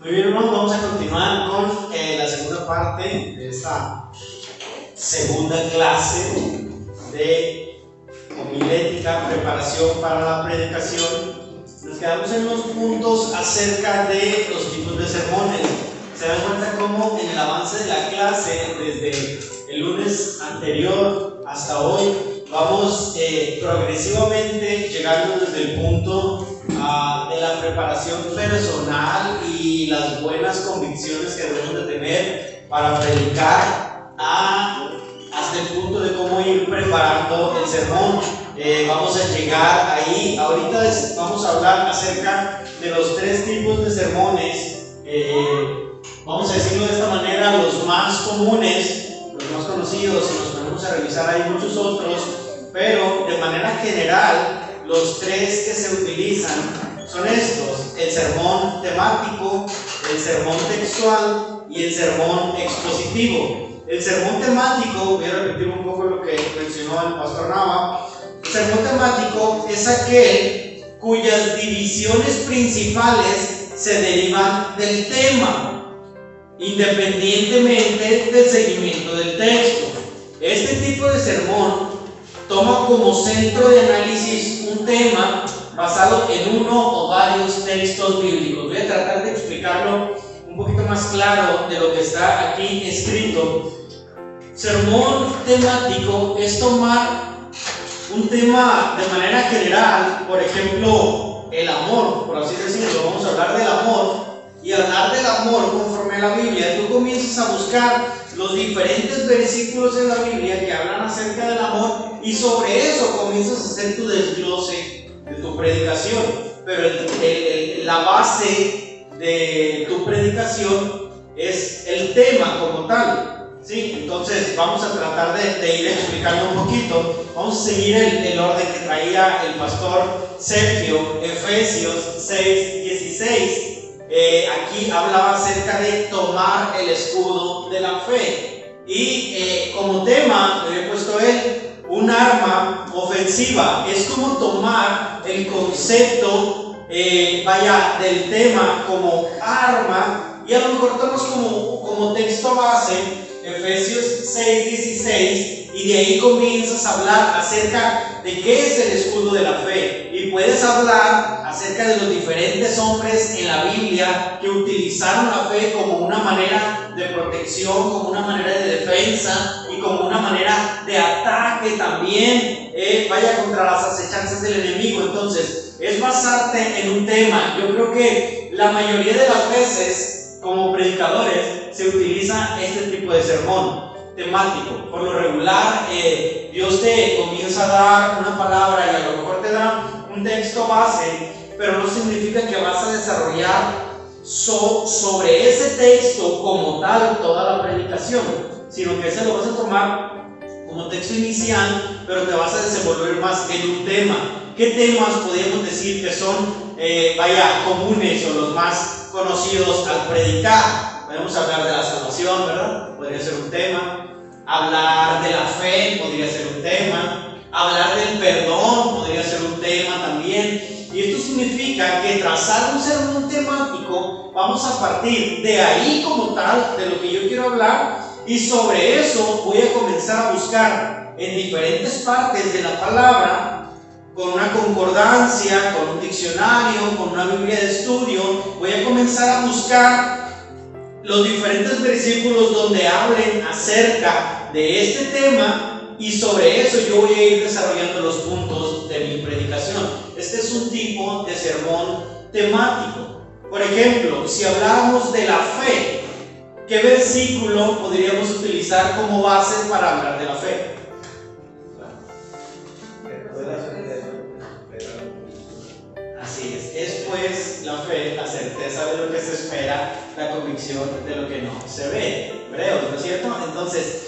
Muy bien, hermanos, vamos a continuar con la segunda parte de esta segunda clase de homilética, preparación para la predicación. Nos quedamos en unos puntos acerca de los tipos de sermones. Se dan cuenta cómo en el avance de la clase, desde el lunes anterior hasta hoy, vamos progresivamente llegando desde el punto de la preparación personal y las buenas convicciones que debemos de tener para predicar hasta el punto de cómo ir preparando el sermón. Vamos a llegar ahí. Ahorita vamos a hablar acerca de los tres tipos de sermones. Vamos a decirlo de esta manera: los más comunes, los más conocidos. Si nos ponemos a revisar, hay muchos otros, pero de manera general los tres que se utilizan son estos: el sermón temático, el sermón textual y el sermón expositivo. El sermón temático, voy a repetir un poco lo que mencionó el pastor Nava. El sermón temático es aquel cuyas divisiones principales se derivan del tema, independientemente del seguimiento del texto. Este tipo de sermón toma como centro de análisis un tema basado en uno o varios textos bíblicos. Voy a tratar de explicarlo un poquito más claro de lo que está aquí escrito. Sermón temático es tomar un tema de manera general, por ejemplo, el amor, por así decirlo. Vamos a hablar del amor, y hablar del amor conforme a la Biblia. Tú comienzas a buscar los diferentes versículos en la Biblia que hablan acerca del amor, y sobre eso comienzas a hacer tu desglose de tu predicación. Pero la base de tu predicación es el tema como tal, ¿sí? Entonces vamos a tratar de ir explicando un poquito. Vamos a seguir el orden que traía el pastor Sergio. Efesios 6:16. Aquí hablaba acerca de tomar el escudo de la fe, y como tema le he puesto un arma ofensiva. Es como tomar el concepto del tema como arma, y a lo mejor tomamos como texto base Efesios 6:16, y de ahí comienzas a hablar acerca de qué es el escudo de la fe, y puedes hablar acerca de los diferentes hombres en la Biblia que utilizaron la fe como una manera de protección, como una manera de defensa y como una manera de ataque también, contra las acechanzas del enemigo. Entonces es basarte en un tema. Yo creo que la mayoría de las veces como predicadores se utiliza este tipo de sermón temático. Por lo regular, Dios te comienza a dar una palabra y a lo mejor te da un texto base, pero no significa que vas a desarrollar sobre ese texto como tal toda la predicación, sino que ese lo vas a tomar como texto inicial, pero te vas a desenvolver más en un tema. ¿Qué temas podríamos decir que son comunes o los más conocidos al predicar? Podemos hablar de la salvación, ¿verdad? Podría ser un tema. Hablar de la fe podría ser un tema. Hablar del perdón podría ser un tema también. Y esto significa que trazar un sermón temático, vamos a partir de ahí como tal, de lo que yo quiero hablar, y sobre eso voy a comenzar a buscar en diferentes partes de la palabra, con una concordancia, con un diccionario, con una Biblia de estudio. Voy a comenzar a buscar los diferentes versículos donde hablen acerca de este tema, y sobre eso yo voy a ir desarrollando los puntos de mi predicación. Este es un tipo de sermón temático. Por ejemplo, si habláramos de la fe, ¿qué versículo podríamos utilizar como base para hablar de la fe? Así es pues la fe, la certeza de lo que se espera, la convicción de lo que no se ve. Hebreos, ¿no es cierto? Entonces,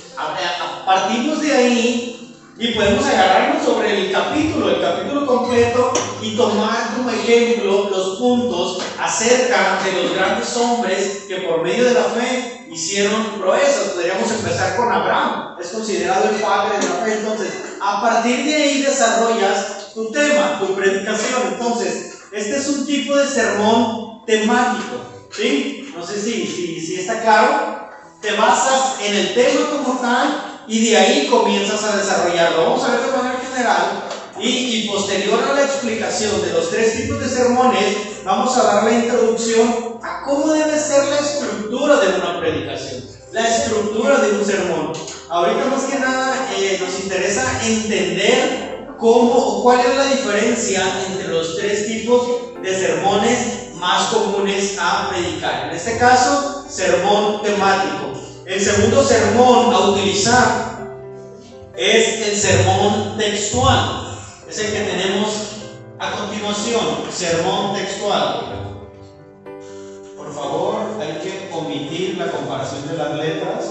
partimos de ahí y podemos agarrarnos sobre el capítulo completo, y tomar como ejemplo los puntos acerca de los grandes hombres que por medio de la fe hicieron proezas. Podríamos empezar con Abraham, es considerado el padre de la fe. Entonces, a partir de ahí desarrollas tu tema, tu predicación. Entonces, este es un tipo de sermón temático. ¿sí? No sé si está claro. Te basas en el tema como tal y de ahí comienzas a desarrollarlo. Vamos a ver de manera general y posterior a la explicación de los 3 tipos de sermones, vamos a dar la introducción a cómo debe ser la estructura de una predicación, la estructura de un sermón. Ahorita más que nada nos interesa entender cómo o cuál es la diferencia entre los 3 tipos de sermones más comunes a predicar. En este caso, sermón temático. El segundo sermón a utilizar es el sermón textual. Es el que tenemos a continuación, sermón textual. Por favor, hay que omitir la comparación de las letras.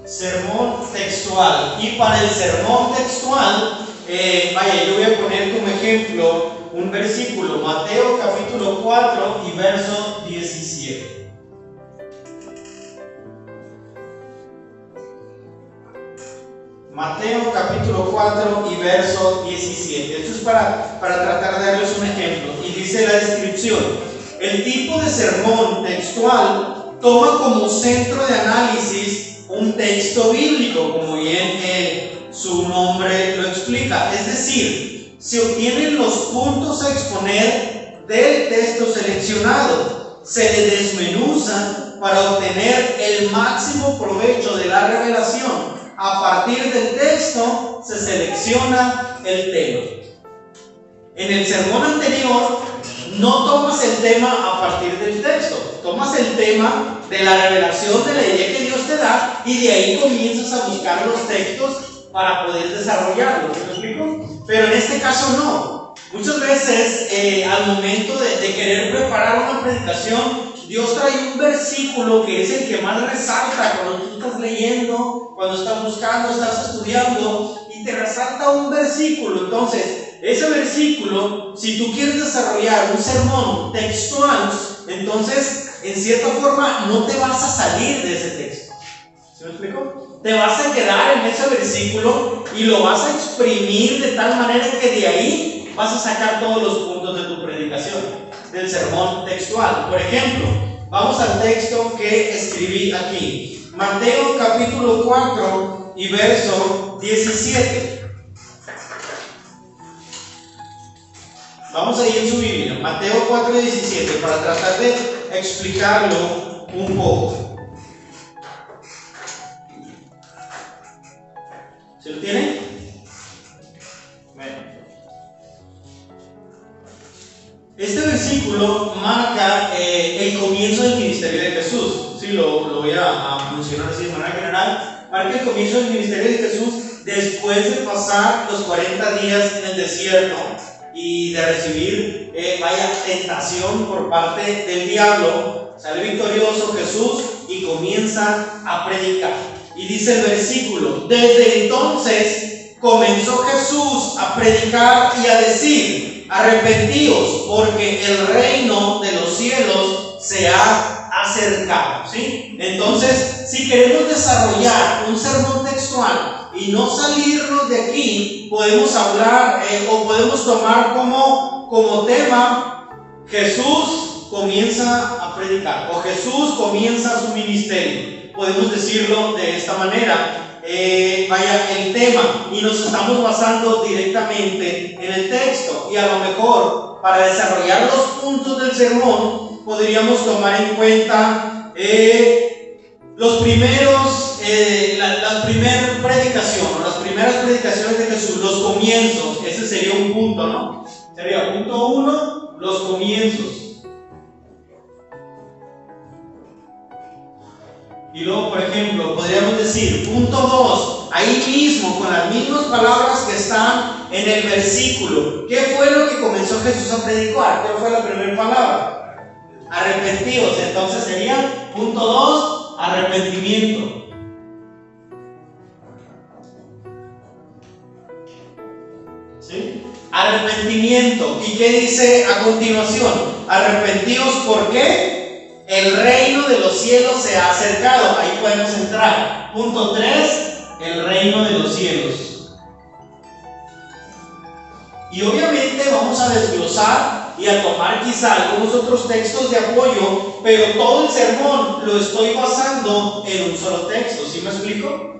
Sermón textual. Y para el sermón textual, yo voy a poner como ejemplo un versículo, Mateo capítulo 4 y verso 17. Mateo capítulo 4 y verso 17. Esto es para tratar de darles un ejemplo. Y dice la descripción: el tipo de sermón textual toma como centro de análisis un texto bíblico, como bien su nombre lo explica. Es decir, se obtienen los puntos a exponer del texto seleccionado, se le desmenuzan para obtener el máximo provecho de la revelación. A partir del texto se selecciona el tema. En el sermón anterior no tomas el tema a partir del texto, tomas el tema de la revelación de la idea que Dios te da y de ahí comienzas a buscar los textos para poder desarrollarlos. ¿Me explico? Pero en este caso no. Muchas veces al momento de querer preparar una predicación, Dios trae un versículo que es el que más resalta cuando tú estás leyendo, cuando estás buscando, estás estudiando, y te resalta un versículo. Entonces, ese versículo, si tú quieres desarrollar un sermón textual, entonces, en cierta forma, no te vas a salir de ese texto. ¿Se me explico? Te vas a quedar en ese versículo y lo vas a exprimir de tal manera que de ahí vas a sacar todos los puntos de tu predicación, del sermón textual. Por ejemplo, vamos al texto que escribí aquí, Mateo capítulo 4 y verso 17. Vamos a ir en su Biblia, Mateo 4 y 17, para tratar de explicarlo un poco. ¿Se lo tienen? Bueno. Este versículo marca el comienzo del ministerio de Jesús. Sí, lo voy a mencionar así de manera general. Marca el comienzo del ministerio de Jesús después de pasar los 40 días en el desierto y de recibir tentación por parte del diablo. Sale victorioso Jesús y comienza a predicar. Y dice el versículo: desde entonces comenzó Jesús a predicar y a decir: arrepentíos, porque el reino de los cielos se ha acercado. ¿Sí? Entonces, si queremos desarrollar un sermón textual y no salirnos de aquí, podemos hablar o podemos tomar como tema: Jesús comienza a predicar, o Jesús comienza su ministerio. Podemos decirlo de esta manera. El tema, y nos estamos basando directamente en el texto, y a lo mejor para desarrollar los puntos del sermón podríamos tomar en cuenta los primeros, la primera predicación, o las primeras predicaciones de Jesús, los comienzos. Ese sería un punto, ¿no? Sería punto 1, los comienzos. Y luego, por ejemplo, podríamos decir, punto 2, ahí mismo, con las mismas palabras que están en el versículo, ¿qué fue lo que comenzó Jesús a predicar? ¿Qué fue la primera palabra? Arrepentidos. Entonces sería, punto 2, arrepentimiento. ¿Sí? Arrepentimiento. ¿Y qué dice a continuación? Arrepentidos, ¿por qué? El reino de los cielos se ha acercado. Ahí podemos entrar. Punto 3, el reino de los cielos. Y obviamente vamos a desglosar y a tomar quizá algunos otros textos de apoyo, pero todo el sermón lo estoy basando en un solo texto. ¿Sí me explico?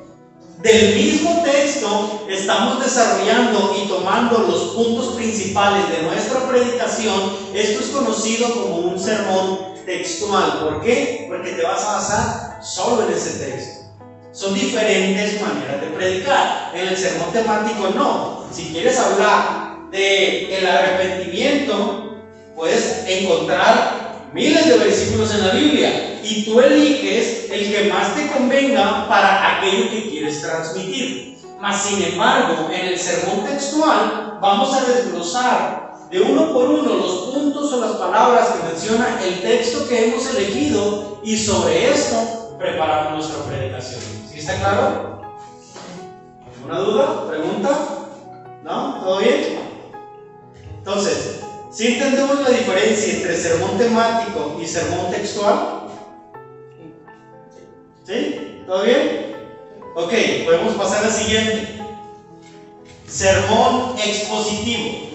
Del mismo texto estamos desarrollando y tomando los puntos principales de nuestra predicación. Esto es conocido como un sermón textual. ¿Por qué? Porque te vas a basar solo en ese texto. Son diferentes maneras de predicar. En el sermón temático no. Si quieres hablar del arrepentimiento, puedes encontrar miles de versículos en la Biblia y tú eliges el que más te convenga para aquello que quieres transmitir. Mas sin embargo, en el sermón textual vamos a desglosar de uno por uno los puntos o las palabras que menciona el texto que hemos elegido, y sobre esto preparamos nuestra predicación. ¿Sí está claro? ¿Alguna duda? ¿Pregunta? ¿No? ¿Todo bien? Entonces, ¿sí entendemos la diferencia entre sermón temático y sermón textual? ¿Sí? ¿Todo bien? Ok, podemos pasar al siguiente. Sermón expositivo.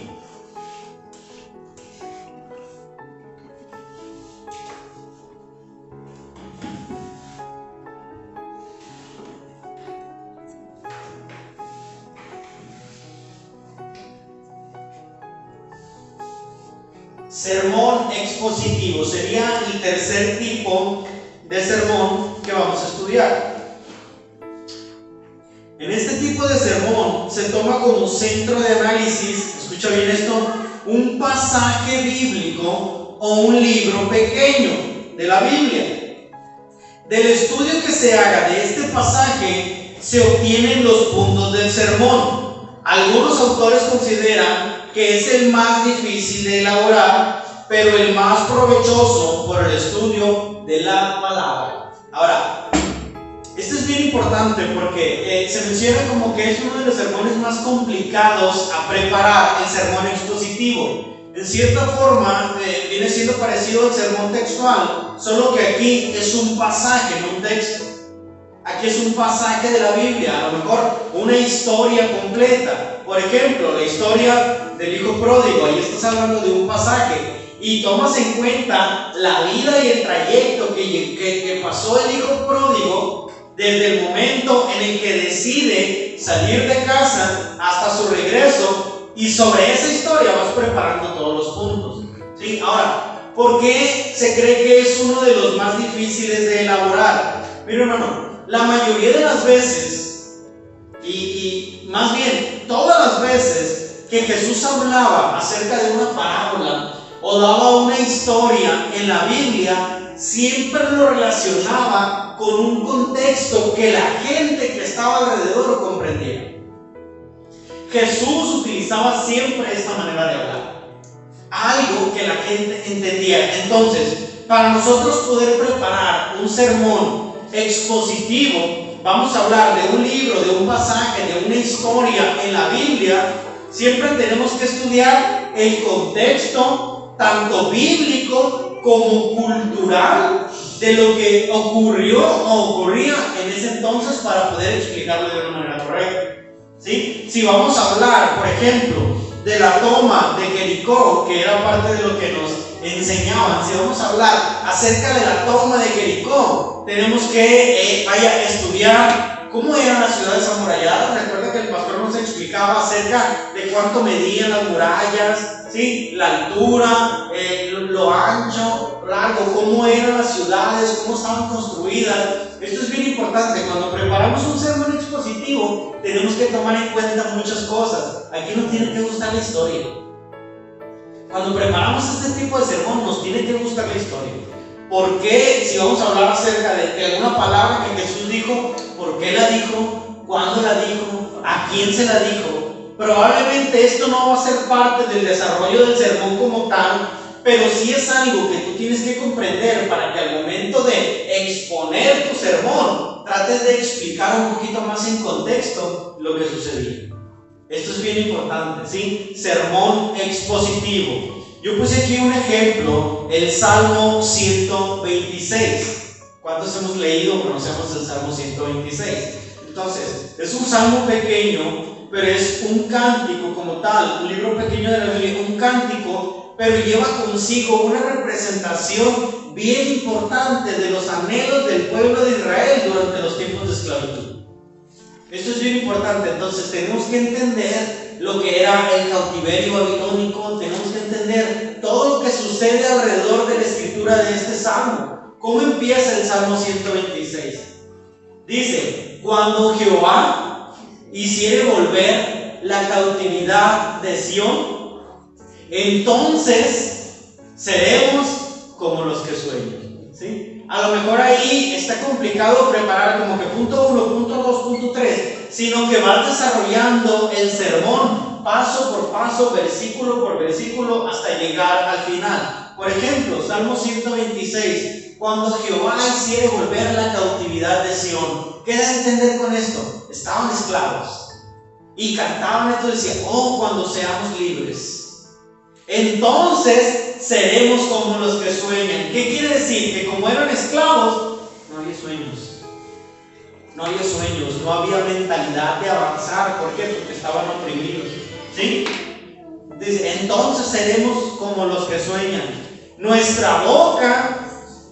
Sermón expositivo sería el tercer tipo de sermón que vamos a estudiar. En este tipo de sermón se toma como centro de análisis, escucha bien esto, un pasaje bíblico o un libro pequeño de la Biblia. Del estudio que se haga de este pasaje se obtienen los puntos del sermón. Algunos autores consideran que es el más difícil de elaborar, pero el más provechoso por el estudio de la palabra. Ahora, esto es bien importante porque se menciona como que es uno de los sermones más complicados a preparar, el sermón expositivo. En cierta forma viene siendo parecido al sermón textual, solo que aquí es un pasaje, no un texto. Aquí es un pasaje de la Biblia, a lo mejor una historia completa. Por ejemplo, la historia del hijo pródigo, ahí estás hablando de un pasaje y tomas en cuenta la vida y el trayecto que pasó el hijo pródigo desde el momento en el que decide salir de casa hasta su regreso, y sobre esa historia vas preparando todos los puntos. ¿Sí? Ahora, ¿por qué se cree que es uno de los más difíciles de elaborar? Mira, hermano, la mayoría de las veces, y más bien todas las veces que Jesús hablaba acerca de una parábola o daba una historia en la Biblia, siempre lo relacionaba con un contexto que la gente que estaba alrededor lo comprendiera. Jesús utilizaba siempre esta manera de hablar, algo que la gente entendía. Entonces, para nosotros poder preparar un sermón expositivo, vamos a hablar de un libro, de un pasaje, de una historia en la Biblia. Siempre tenemos que estudiar el contexto, tanto bíblico como cultural, de lo que ocurrió o ocurría en ese entonces para poder explicarlo de una manera correcta. ¿Sí? Si vamos a hablar, por ejemplo, de la toma de Jericó, que era parte de lo que nos enseñaban, si vamos a hablar acerca de la toma de Jericó, tenemos que estudiar cómo eran las ciudades amuralladas. Recuerda que el pastor nos explicaba acerca de cuánto medían las murallas, ¿sí? La altura, lo ancho, largo, cómo eran las ciudades, cómo estaban construidas. Esto es bien importante. Cuando preparamos un sermón expositivo, tenemos que tomar en cuenta muchas cosas. Aquí nos tiene que gustar la historia. Cuando preparamos este tipo de sermón, nos tiene que gustar la historia. ¿Por qué? Si vamos a hablar acerca de alguna palabra que Jesús dijo, ¿por qué la dijo? ¿Cuándo la dijo? ¿A quién se la dijo? Probablemente esto no va a ser parte del desarrollo del sermón como tal, pero sí es algo que tú tienes que comprender para que al momento de exponer tu sermón trates de explicar un poquito más en contexto lo que sucedió. Esto es bien importante, ¿sí? Sermón expositivo. Yo puse aquí un ejemplo, el Salmo 126. ¿Cuántos hemos leído o conocemos el Salmo 126? Entonces, es un salmo pequeño, pero es un cántico como tal, un libro pequeño de la Biblia, un cántico, pero lleva consigo una representación bien importante de los anhelos del pueblo de Israel durante los tiempos de esclavitud. Esto es bien importante. Entonces tenemos que entender lo que era el cautiverio babilónico, tenemos que entender todo lo que sucede alrededor de la escritura de este salmo. ¿Cómo empieza el Salmo 126? Dice: cuando Jehová hiciere volver la cautividad de Sión, entonces seremos como los que sueñan. ¿Sí? A lo mejor ahí está complicado preparar como que punto 1, punto 2, punto 3, sino que vas desarrollando el sermón paso por paso, versículo por versículo, hasta llegar al final. Por ejemplo, Salmo 126: cuando Jehová hiciere volver la cautividad de Sión. ¿Qué da a entender con esto? Estaban esclavos y cantaban esto, decían: oh, cuando seamos libres, entonces seremos como los que sueñan. ¿Qué quiere decir? Que como eran esclavos, no había sueños. No había sueños, no había mentalidad de avanzar. ¿Por qué? Porque estaban oprimidos. ¿Sí? Dice: entonces seremos como los que sueñan. Nuestra boca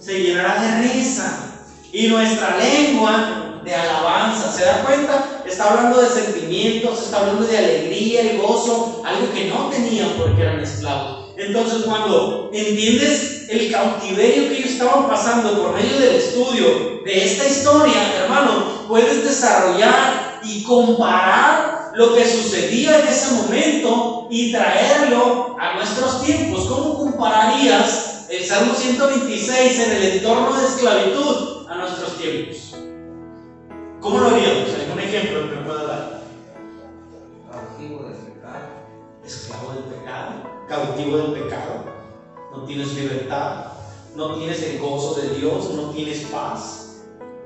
se llenará de risa y nuestra lengua de alabanza. ¿Se da cuenta? Está hablando de sentimientos, está hablando de alegría y gozo, algo que no tenían porque eran esclavos. Entonces, cuando entiendes el cautiverio que ellos estaban pasando por medio del estudio de esta historia, hermano, puedes desarrollar y comparar lo que sucedía en ese momento y traerlo a nuestros tiempos. ¿Cómo compararías el Salmo 126 en el entorno de esclavitud a nuestros tiempos? ¿Cómo lo haríamos? ¿Algún ejemplo que me pueda dar? Cautivo del pecado. Esclavo del pecado, cautivo del pecado. No tienes libertad, no tienes el gozo de Dios, no tienes paz.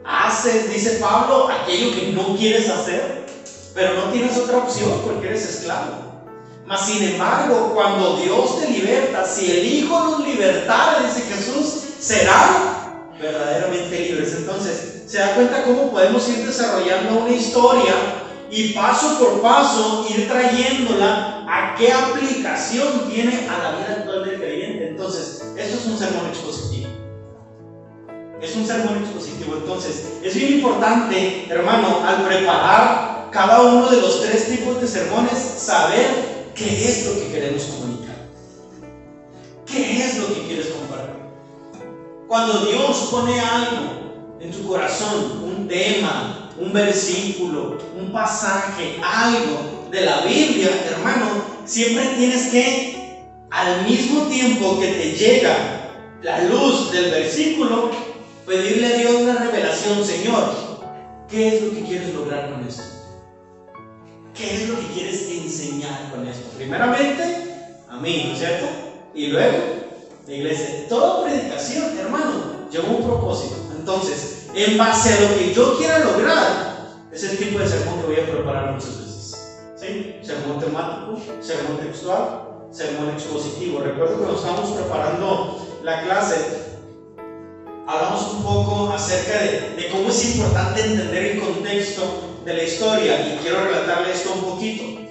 Haces, dice Pablo, aquello que no quieres hacer, pero no tienes otra opción porque eres esclavo. Mas sin embargo, cuando Dios te liberta, si el Hijo nos libertara, dice Jesús, serán verdaderamente libres. Entonces, se da cuenta cómo podemos ir desarrollando una historia y paso por paso ir trayéndola a qué aplicación tiene a la vida actual del creyente. Entonces, esto es un sermón expositivo. Es un sermón expositivo. Entonces, es bien importante, hermano, al preparar cada uno de los 3 tipos de sermones, saber qué es lo que queremos comunicar. ¿Qué es lo que quieres compartir? Cuando Dios pone algo en tu corazón, un tema, un versículo, un pasaje, algo de la Biblia, hermano, siempre tienes que, al mismo tiempo que te llega la luz del versículo, pedirle a Dios una revelación. Señor, ¿qué es lo que quieres lograr con esto? ¿Qué es lo que quieres enseñar con esto? Primeramente, a mí, ¿no es cierto? Y luego, la iglesia. Toda predicación, hermano, lleva un propósito. Entonces, en base a lo que yo quiera lograr, es el tipo de sermón que voy a preparar muchas veces. ¿Sí? Sermón temático, sermón textual, sermón expositivo. Recuerdo que cuando estábamos preparando la clase, hablamos un poco acerca de cómo es importante entender el contexto de la historia, y quiero relatarle esto un poquito.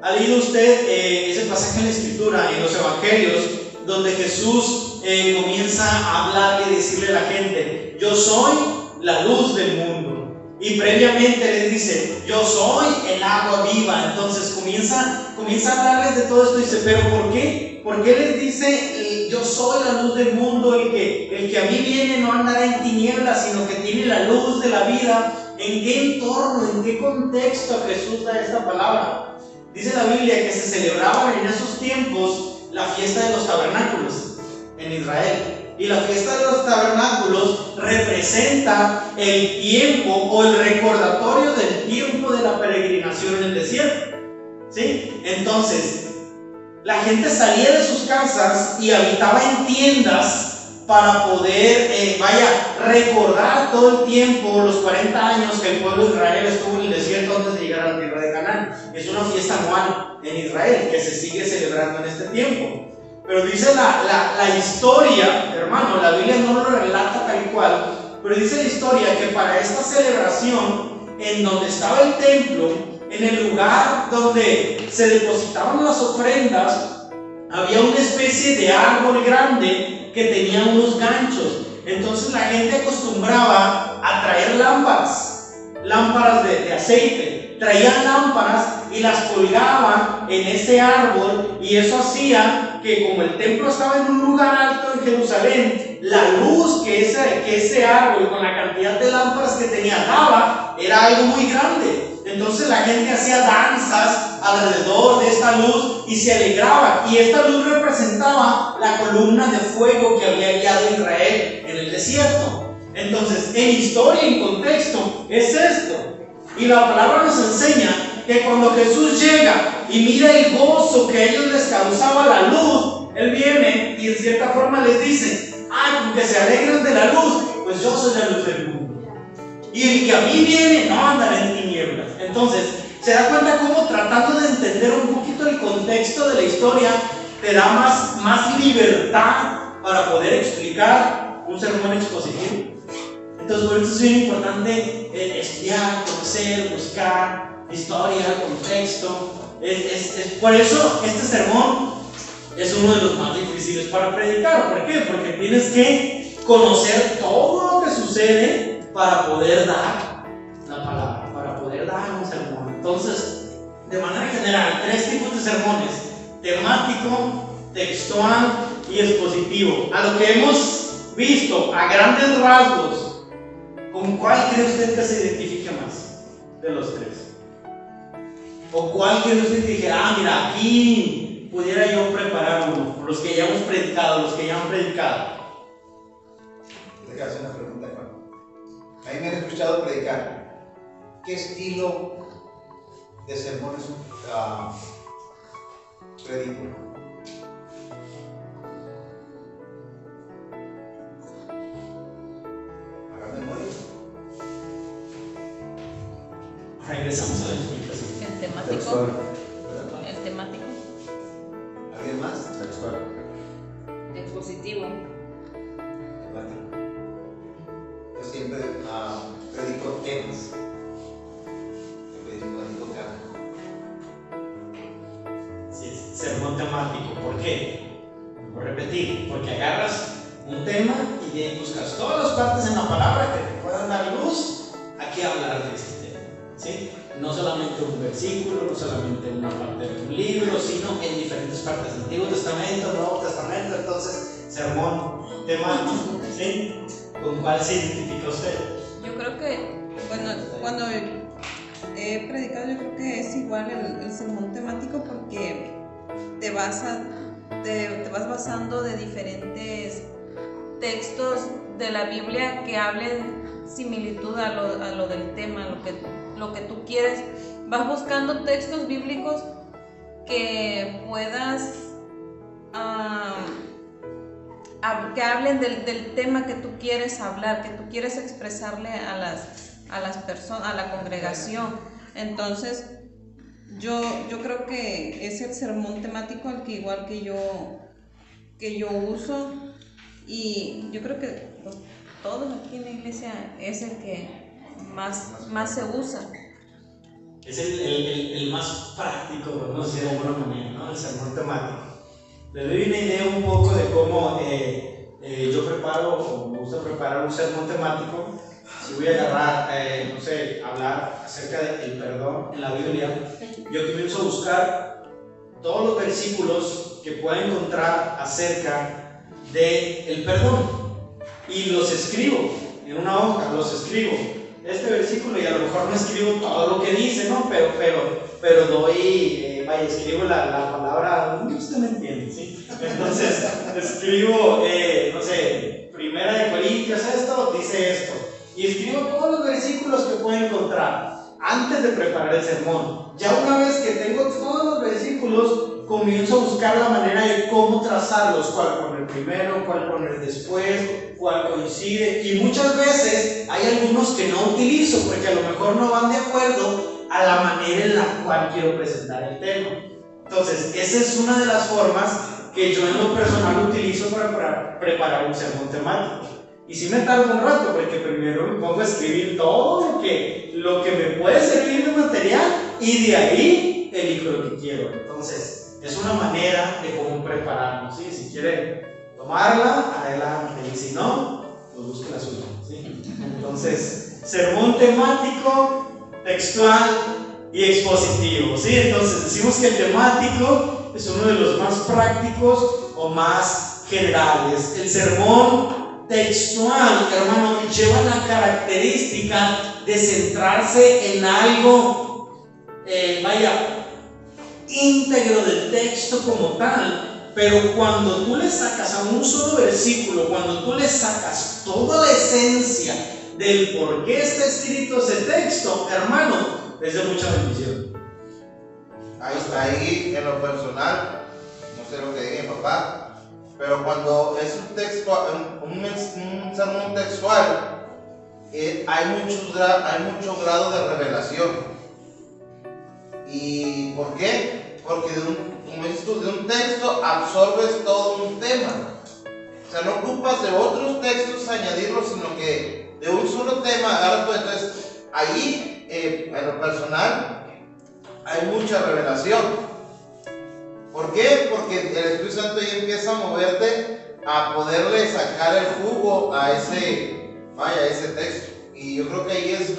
¿Ha leído usted ese pasaje en la Escritura, en los Evangelios, donde Jesús comienza a hablarle y decirle a la gente: yo soy la luz del mundo? Y previamente les dice: yo soy el agua viva. Entonces comienza a hablarles de todo esto y dice: ¿pero por qué? ¿Por qué les dice yo soy la luz del mundo? El que a mí viene no andará en tinieblas, sino que tiene la luz de la vida. ¿En qué entorno, en qué contexto Jesús da esta palabra? Dice la Biblia que se celebraban en esos tiempos la fiesta de los tabernáculos en Israel. Y la fiesta de los tabernáculos representa el tiempo o el recordatorio del tiempo de la peregrinación en el desierto. ¿Sí? Entonces, la gente salía de sus casas y habitaba en tiendas para poder, recordar todo el tiempo, los 40 años que el pueblo de Israel estuvo en el desierto antes de llegar a la tierra de Canaán. Es una fiesta anual en Israel que se sigue celebrando en este tiempo. Pero dice la historia, hermano, la Biblia no lo relata tal cual, pero dice la historia que para esta celebración, en donde estaba el templo, en el lugar donde se depositaban las ofrendas, había una especie de árbol grande que tenía unos ganchos. Entonces la gente acostumbraba a traer lámparas de aceite. Traían lámparas y las colgaban en ese árbol, y eso hacía que, como el templo estaba en un lugar alto en Jerusalén, la luz que ese árbol, con la cantidad de lámparas que tenía, daba, era algo muy grande. Entonces la gente hacía danzas alrededor de esta luz y se alegraba, y esta luz representaba la columna de fuego que había guiado a Israel en el desierto. Entonces, en historia, en contexto, es esto. Y la palabra nos enseña que cuando Jesús llega y mira el gozo que a ellos les causaba la luz, Él viene y en cierta forma les dice: con que se alegren de la luz, pues yo soy la luz del mundo. Y el que a mí viene no andará en tinieblas. Entonces, se da cuenta cómo, tratando de entender un poquito el contexto de la historia, te da más libertad para poder explicar un sermón expositivo. Entonces, por eso es bien importante estudiar, conocer, buscar historia, contexto. Por eso este sermón es uno de los más difíciles para predicar. ¿Por qué? Porque tienes que conocer todo lo que sucede para poder dar la palabra, para poder dar un sermón. Entonces, de manera general, 3 tipos de sermones: temático, textual y expositivo. A lo que hemos visto a grandes rasgos, ¿con cuál cree usted que se identifique más de los 3? ¿O cuál cree usted que dijera: mira, aquí pudiera yo preparar uno? Los que ya hemos predicado, los que ya han predicado. Déjame hacer una pregunta, Juan. A mí me han escuchado predicar. ¿Qué estilo de sermones predico? Hagan memoria. Regresamos a la explicación. El temático. Textual. El temático. ¿Alguien más? Textual. Expositivo. Temático. Yo siempre predico temas. Predico temas. Sí, es sermón temático. ¿Por qué? Voy a repetir: porque agarras un tema y de ahí buscas todas las partes en la palabra que te puedan dar luz a qué hablar de este tema, ¿sí? No solamente un versículo, no solamente una parte de un libro, sino en diferentes partes: Antiguo Testamento, Nuevo Testamento. Entonces, sermón temático, ¿sí? ¿Con cuál se identifica usted? Yo creo que, bueno, cuando he predicado, yo creo que es igual el sermón temático, porque te vas basando de diferentes textos de la Biblia que hablen similitud a lo del tema, lo que tú quieres. Vas buscando textos bíblicos que puedas que hablen del tema que tú quieres hablar, que tú quieres expresarle a las personas, a la congregación. Entonces, yo creo que es el sermón temático el que igual que yo uso, y yo creo que todos aquí en la iglesia es el que más se usa. Es el más práctico, no sé, de alguna manera, ¿no? El sermón temático. Le doy una idea un poco de cómo yo preparo, o me gusta preparar un sermón temático. Si voy a agarrar, no sé, hablar acerca del perdón en la Biblia, yo comienzo a buscar todos los versículos que pueda encontrar acerca del perdón, y los escribo en una hoja, los escribo. Este versículo, y a lo mejor no escribo todo lo que dice, ¿no? Pero doy, escribo la palabra, usted me entiende, ¿sí? Entonces, escribo, no sé, 1 Corintios esto, dice esto, y escribo todos los versículos que puedo encontrar antes de preparar el sermón. Ya una vez que tengo todos los versículos, comienzo a buscar la manera de cómo trazarlos, cuál poner primero, cuál poner después, cuál coincide, y muchas veces hay algunos que no utilizo porque a lo mejor no van de acuerdo a la manera en la cual quiero presentar el tema. Entonces, esa es una de las formas que yo en lo personal utilizo para preparar un sermón temático. Y sí me tardo un rato, porque primero me pongo a escribir todo lo que me puede servir de material, y de ahí elijo lo que quiero. Entonces, es una manera de cómo prepararnos, ¿sí? Si quieren tomarla, adelante, y si no, pues busquen la suya, ¿sí? Entonces, sermón temático, textual y expositivo, ¿sí? Entonces, decimos que el temático es uno de los más prácticos o más generales. El sermón textual, hermano, lleva la característica de centrarse en algo, íntegro del texto como tal, pero cuando tú le sacas a un solo versículo, cuando tú le sacas toda la esencia del por qué está escrito ese texto, hermano, es de mucha bendición. Ahí está, ahí en lo personal, no sé lo que diga mi papá, pero cuando es un texto, un sermón textual, hay mucho grado de revelación. ¿Y por qué? Porque como dices tú, de un texto absorbes todo un tema. O sea, no ocupas de otros textos añadirlos, sino que de un solo tema agarras todo. Entonces, ahí, en lo personal, hay mucha revelación. ¿Por qué? Porque el Espíritu Santo ya empieza a moverte a poderle sacar el jugo a ese texto. Y yo creo que ahí es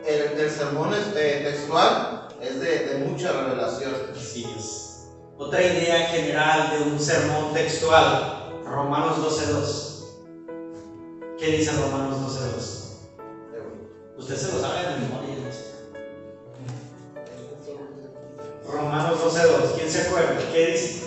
el sermón textual, es de mucha revelación. Así es. Otra idea general de un sermón textual, Romanos 12:2. ¿Qué dice Romanos 12:2? Usted se lo sabe de memoria. Romanos 12:2. ¿Quién se acuerda? ¿Qué dice?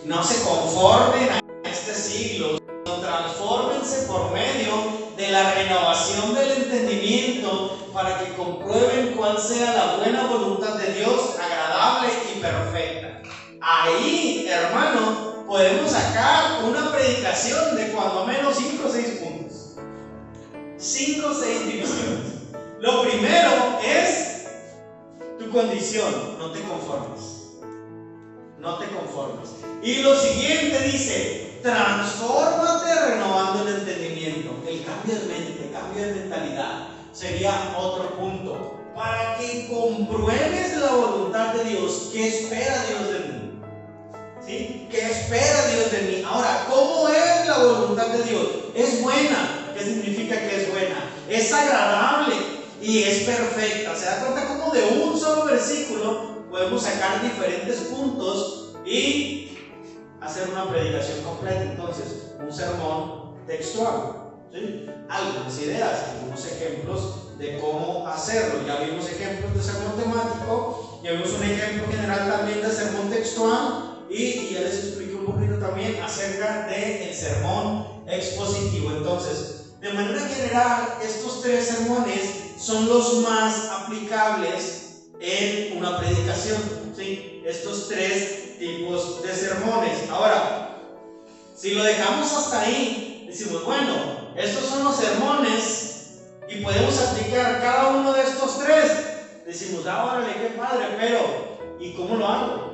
No se conformen a este siglo, sino transfórmense por medio de la renovación del entendimiento para que comprueben cuál sea la buena voluntad de Dios, agradable y perfecta. Ahí, hermano, podemos sacar una predicación de cuando menos 5 o 6 puntos. 5 o 6 divisiones. Lo primero es tu condición, no te conformes. No te conformes. Y lo siguiente dice, transfórmate renovando el entendimiento. El cambio de mente, el cambio de mentalidad sería otro punto. Para que compruebes la voluntad de Dios. ¿Qué espera Dios de mí? ¿Sí? ¿Qué espera Dios de mí? Ahora, ¿cómo es la voluntad de Dios? Es buena. ¿Qué significa que es buena? Es agradable y es perfecta. ¿Se da cuenta cómo de un solo versículo podemos sacar diferentes puntos y hacer una predicación completa? Entonces, un sermón textual, ¿sí? Algunas ideas, algunos ejemplos de cómo hacerlo. Ya vimos ejemplos de sermón temático, ya vimos un ejemplo general también de sermón textual y ya les expliqué un poquito también acerca del sermón expositivo. Entonces, de manera general, estos 3 sermones son los más aplicables en una predicación, ¿sí? Estos 3 tipos de sermones. Ahora, si lo dejamos hasta ahí, decimos, bueno, estos son los sermones y podemos aplicar cada uno de estos 3. Decimos, órale, qué padre, pero ¿y cómo lo hago?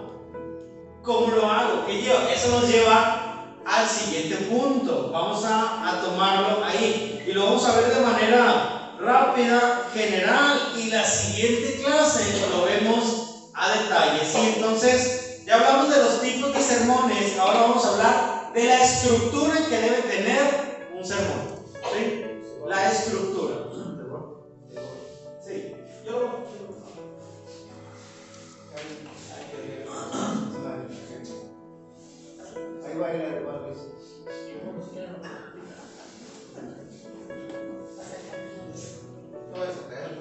¿Cómo lo hago? ¿Qué lleva? Eso nos lleva al siguiente punto. Vamos a tomarlo ahí y lo vamos a ver de manera rápida, general, y la siguiente clase lo vemos a detalle, ¿sí? Entonces, ya hablamos de los tipos de sermones, ahora vamos a hablar de la estructura que debe tener un sermón, ¿sí? La estructura. Sí, Ahí va a ir a igual vez. No vas a caer.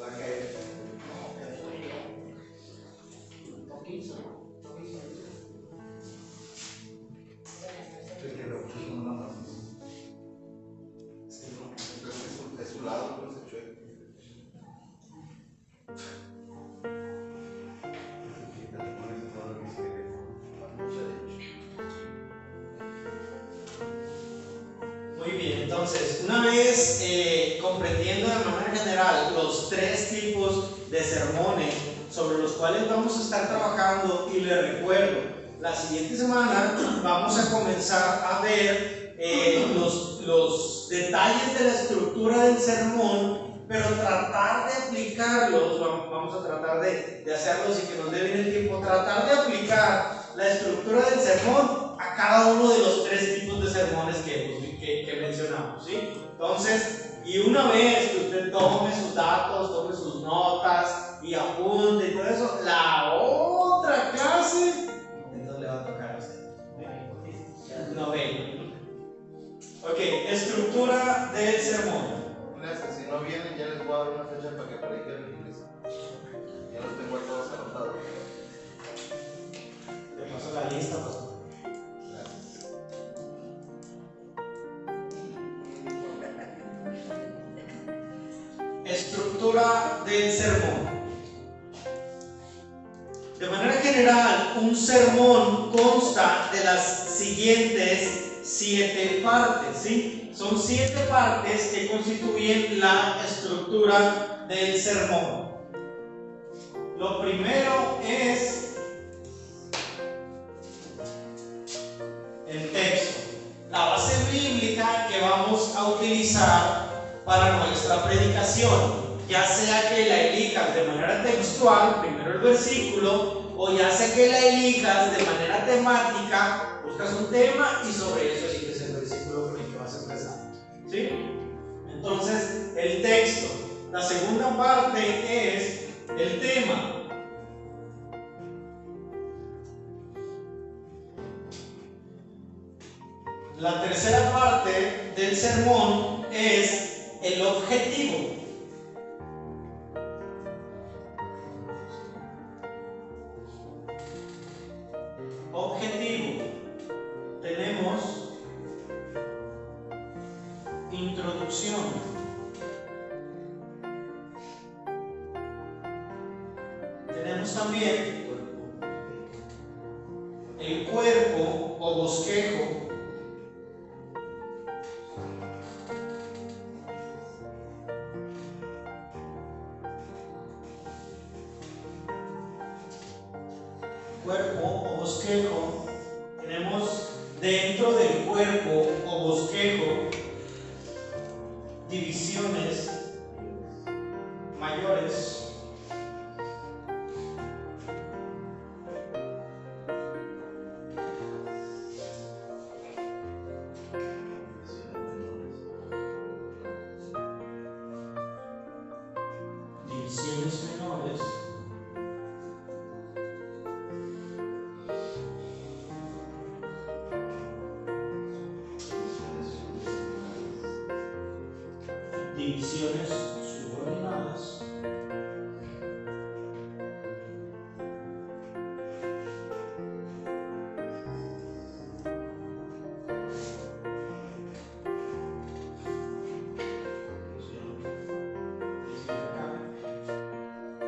Va a caer. De su lado, no se chueca. muy bien, entonces, una vez comprendiendo de manera general los 3 tipos de sermones sobre los cuales vamos a estar trabajando, y les recuerdo, la siguiente semana vamos a comenzar a ver los detalles de la estructura del sermón pero tratar de aplicarlos, vamos a tratar de hacerlos y que nos dé bien el tiempo, tratar de aplicar la estructura del sermón a cada uno de los 3 tipos de sermones que mencionamos, ¿sí? Entonces, y una vez que usted tome sus datos, tome sus notas y apunte y todo eso, la otra clase, entonces le va a tocar a usted. Noveno. Ok, estructura del sermón. Si no vienen, ya les voy a dar una fecha para que prediquen en la iglesia. Ya los tengo todos anotados. Te paso la lista, pastor. Gracias. Estructura del sermón. De manera general, un sermón consta de las siguientes 7 partes, ¿sí? Son 7 partes que constituyen la estructura del sermón. Lo primero es el texto, la base bíblica que vamos a utilizar para nuestra predicación, ya sea que la elijas de manera textual, primero el versículo, o ya sea que la elijas de manera temática, buscas un tema y sobre eso eliges el versículo con el que vas a empezar, ¿sí? Entonces, el texto. La segunda parte es el tema. La tercera parte del sermón es el objetivo. Objetivo. Tenemos introducción. Tenemos también el cuerpo o bosquejo. Cuerpo o bosquejo, tenemos dentro del cuerpo o bosquejo divisiones mayores, divisiones menores. Divisiones subordinadas.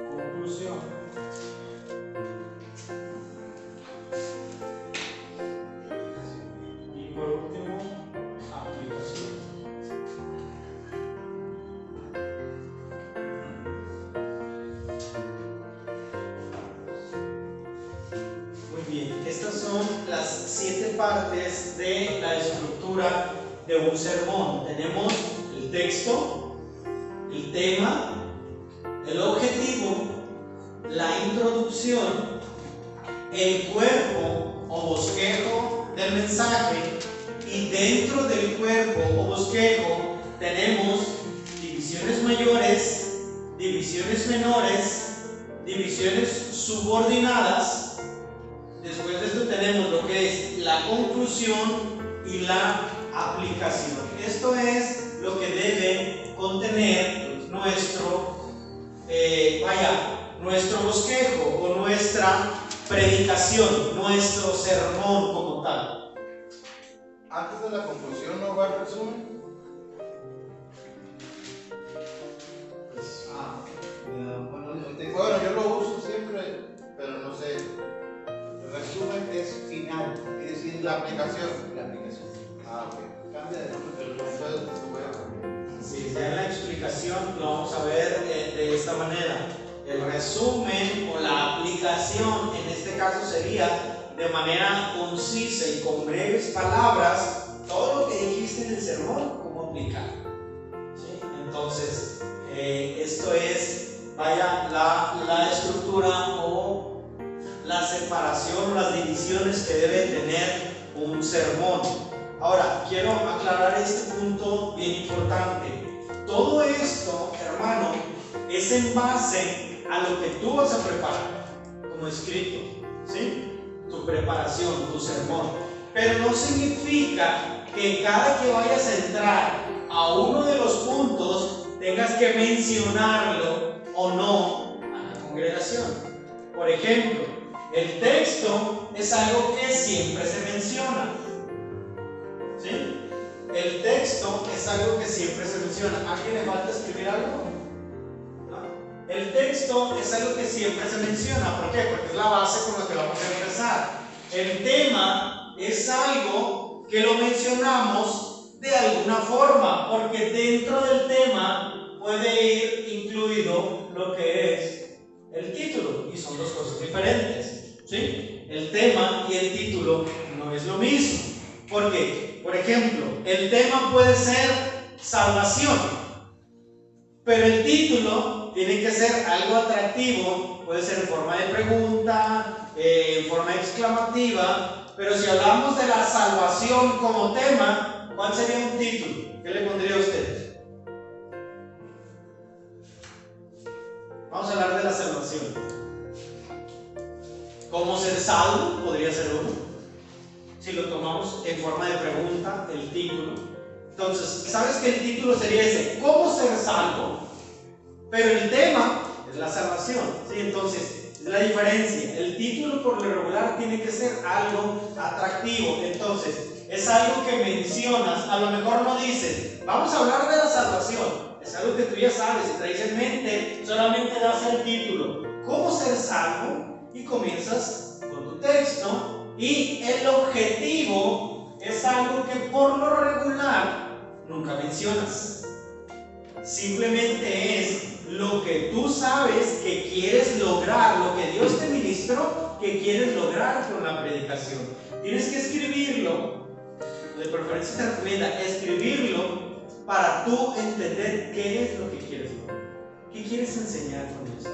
Conclusión. Y por último, aplicación. Muy bien, estas son las 7 partes de la estructura de un sermón. Tenemos el texto, el tema, el objetivo, la introducción, el cuerpo o bosquejo del mensaje, y dentro del cuerpo o bosquejo tenemos divisiones mayores, divisiones menores, divisiones subordinadas. Después de esto tenemos lo que es la conclusión y la aplicación. Esto es lo que debe contener nuestro bosquejo o nuestra predicación, nuestro sermón como tal. Antes de la conclusión, ¿no va el resumen? Bueno, yo lo uso siempre, pero no sé. El resumen es final, quiere decir La aplicación. La aplicación. Ah, ok. Cambia de nombre, pero no Entonces, voy a... Sí, ya en la explicación lo vamos a ver de esta manera. El resumen o la aplicación en este caso sería de manera concisa y con breves palabras todo lo que dijiste en el sermón, cómo aplicar. ¿Sí? Entonces, Esto es, vaya, la estructura o la separación, las divisiones que debe tener un sermón. Ahora, quiero aclarar este punto bien importante. Todo esto, hermano, es en base a lo que tú vas a preparar como escrito, ¿sí? Tu preparación, tu sermón. Pero no significa que cada que vayas a entrar a uno de los puntos tengas que mencionarlo o no a la congregación. Por ejemplo, el texto es algo que siempre se menciona, ¿sí? El texto es algo que siempre se menciona. ¿A alguien le falta escribir algo? ¿No? El texto es algo que siempre se menciona. ¿Por qué? Porque es la base con la que vamos a empezar. El tema es algo que lo mencionamos de alguna forma, porque dentro del tema puede ir incluido lo que es el título, y son dos cosas diferentes, ¿sí? El tema y el título no es lo mismo. ¿Por qué? Por ejemplo, el tema puede ser salvación, pero el título tiene que ser algo atractivo, puede ser en forma de pregunta, en forma exclamativa. Pero si hablamos de la salvación como tema, ¿cuál sería un título? ¿Qué le pondría a ustedes? Vamos a hablar de la salvación. ¿Cómo ser salvo? Podría ser uno. Si lo tomamos en forma de pregunta, el título. Entonces, ¿sabes que el título sería ese? ¿Cómo ser salvo? Pero el tema es la salvación, ¿sí? Entonces, es la diferencia. El título por lo regular tiene que ser algo atractivo. Entonces, es algo que mencionas. A lo mejor no dices, vamos a hablar de la salvación. Es algo que tú ya sabes y traes en mente. Solamente das el título, ¿cómo ser salvo? Y comienzas con tu texto. Y el objetivo es algo que por lo regular nunca mencionas. Simplemente es lo que tú sabes que quieres lograr, lo que Dios te ministró que quieres lograr con la predicación. Tienes que escribirlo, de preferencia te recomienda escribirlo para tú entender qué es lo que quieres lograr, qué quieres enseñar con esto.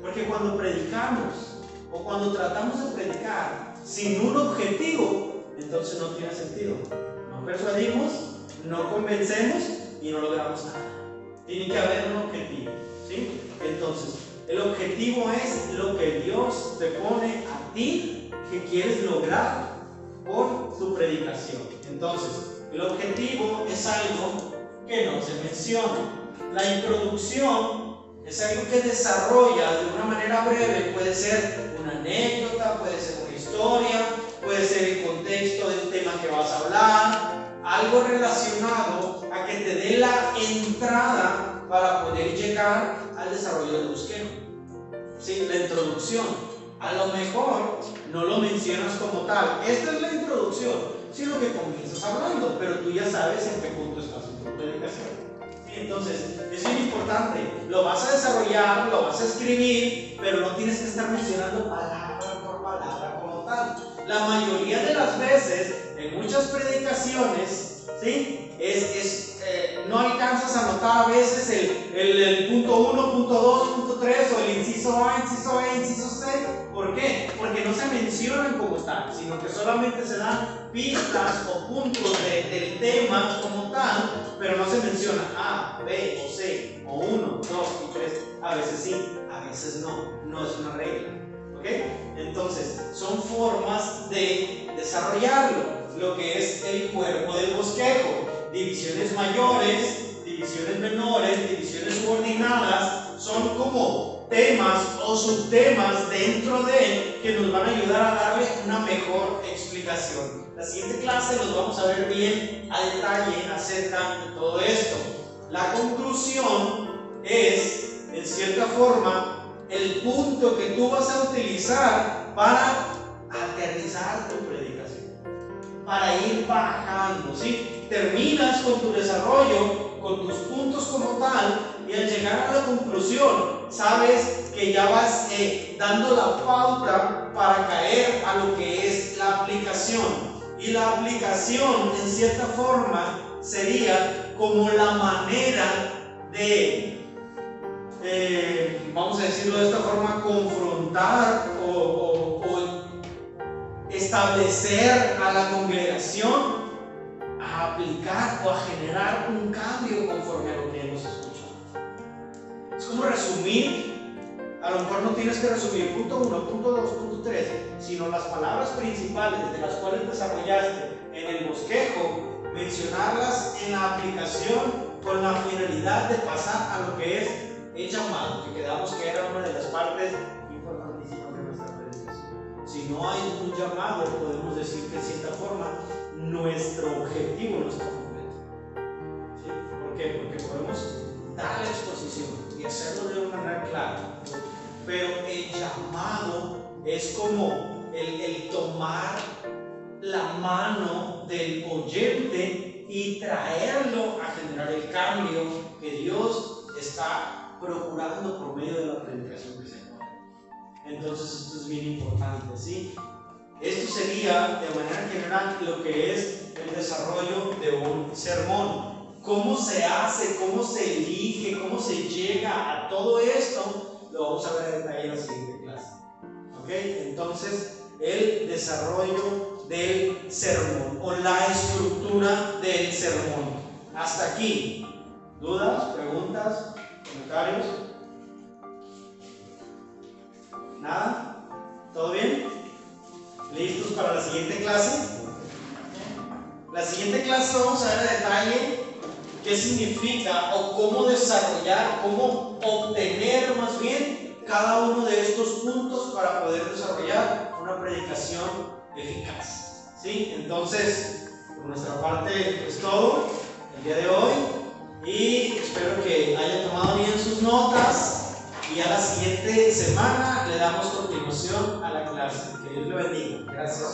Porque cuando predicamos o cuando tratamos de predicar sin un objetivo, entonces no tiene sentido. No persuadimos, no convencemos y no logramos nada. Tiene que haber un objetivo, ¿sí? Entonces, el objetivo es lo que Dios te pone a ti que quieres lograr con tu predicación. Entonces, el objetivo es algo que no se menciona. La introducción es algo que desarrollas de una manera breve. Puede ser una anécdota, puede ser una historia, puede ser el contexto del tema que vas a hablar, algo relacionado a que te dé la entrada para poder llegar al desarrollo del bosquejo. Sí, la introducción. A lo mejor no lo mencionas como tal. Esta es la introducción, sino que comienzas hablando, pero tú ya sabes en qué punto estás en tu predicación. Entonces, es bien importante. Lo vas a desarrollar, lo vas a escribir, pero no tienes que estar mencionando palabra por palabra como tal. La mayoría de las veces, en muchas predicaciones, ¿sí? No alcanzas a notar a veces el punto 1, punto 2, punto 3 o el inciso A, inciso B, inciso C. ¿Por qué? Porque no se mencionan como tal, sino que solamente se dan pistas o puntos del tema como tal, pero no se menciona A, B o C, o 1, 2 y 3. A veces sí, a veces no. No es una regla. ¿Ok? Entonces, son formas de desarrollarlo. Lo que es el cuerpo del bosquejo. Divisiones mayores, divisiones menores, divisiones subordinadas, son como temas o subtemas dentro de él que nos van a ayudar a darle una mejor explicación. La siguiente clase los vamos a ver bien a detalle acerca de todo esto. La conclusión es, en cierta forma, el punto que tú vas a utilizar para aterrizar tu predicación, para ir bajando, ¿sí? Terminas con tu desarrollo, con tus puntos como tal, y al llegar a la conclusión, sabes que ya vas dando la pauta para caer a lo que es la aplicación. Y la aplicación, en cierta forma, sería como la manera de vamos a decirlo de esta forma, confrontar o establecer a la congregación a aplicar o a generar un cambio conforme a lo que hemos escuchado. Es como resumir. A lo mejor no tienes que resumir punto 1, punto 2, punto 3, sino las palabras principales de las cuales desarrollaste en el bosquejo, mencionarlas en la aplicación con la finalidad de pasar a lo que es el llamado, que quedamos que era una de las partes importantísimas de nuestra predicación. Si no hay un llamado, podemos decir que de cierta forma nuestro objetivo no está completo. ¿Sí? ¿Por qué? Porque podemos dar la exposición y hacerlo de una manera clara, pero el llamado es como el tomar la mano del oyente y traerlo a generar el cambio que Dios está procurando por medio de la predicación que se haga. Entonces esto es bien importante, ¿sí? Esto sería de manera general lo que es el desarrollo de un sermón. ¿Cómo se hace? ¿Cómo se elige? ¿Cómo se llega a todo esto? Lo vamos a ver en detalle en la siguiente clase. ¿Ok? Entonces, el desarrollo del sermón o la estructura del sermón. Hasta aquí. ¿Dudas? ¿Preguntas? ¿Comentarios? ¿Nada? ¿Todo bien? ¿Listos para la siguiente clase? La siguiente clase vamos a ver en detalle qué significa o cómo desarrollar, cómo obtener más bien cada uno de estos puntos para poder desarrollar una predicación eficaz. ¿Sí? Entonces, por nuestra parte es todo el día de hoy y espero que hayan tomado bien sus notas y a la siguiente semana le damos continuación a la clase. Que Dios le bendiga. Gracias.